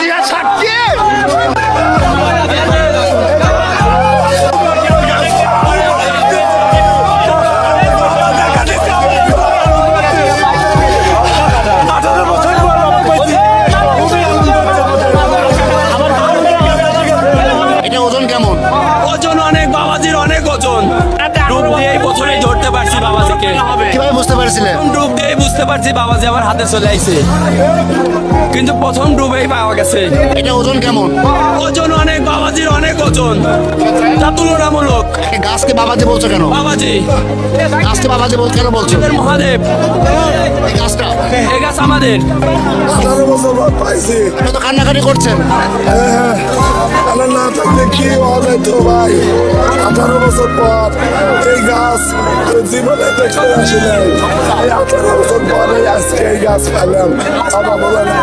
দুনিয়া সাক্ষী। এটা ওজন কেমন? ওজন অনেক, বাবাজির অনেক ওজন। ডুব দিয়ে এই বছরে ধরতে পারছি বাবাজিকে। কিভাবে বুঝতে পারছিলেন? ডুব দিয়ে বুঝতে পারছি বাবাজি আমার হাতে চলে আইছে, কিন্তু প্রথম ডুবেই পাওয়া গেছে। এটা ওজন কেমন? ওজন অনেক, বাবাজির অনেক ওজন, তা তুলনামূলক। এই গাছকে বাবাজি বলছো কেন? বাবাজি গাছকে বাবাজি বলছো কেন বলছো? এদের মহাদেব, এই গাছটা এই গাছ আমাদের। 18 বছর বাদ পাইছি। আপনি তো কান্নাকাটি করছেন। আল্লাহ না থাকলে কি হবে তো ভাই? 18 বছর পর এই গাছ জীবনে দেখতে আসি নাই। এই 18 বছর পরে আজকে এই গাছ পেলাম। বাবা বলে না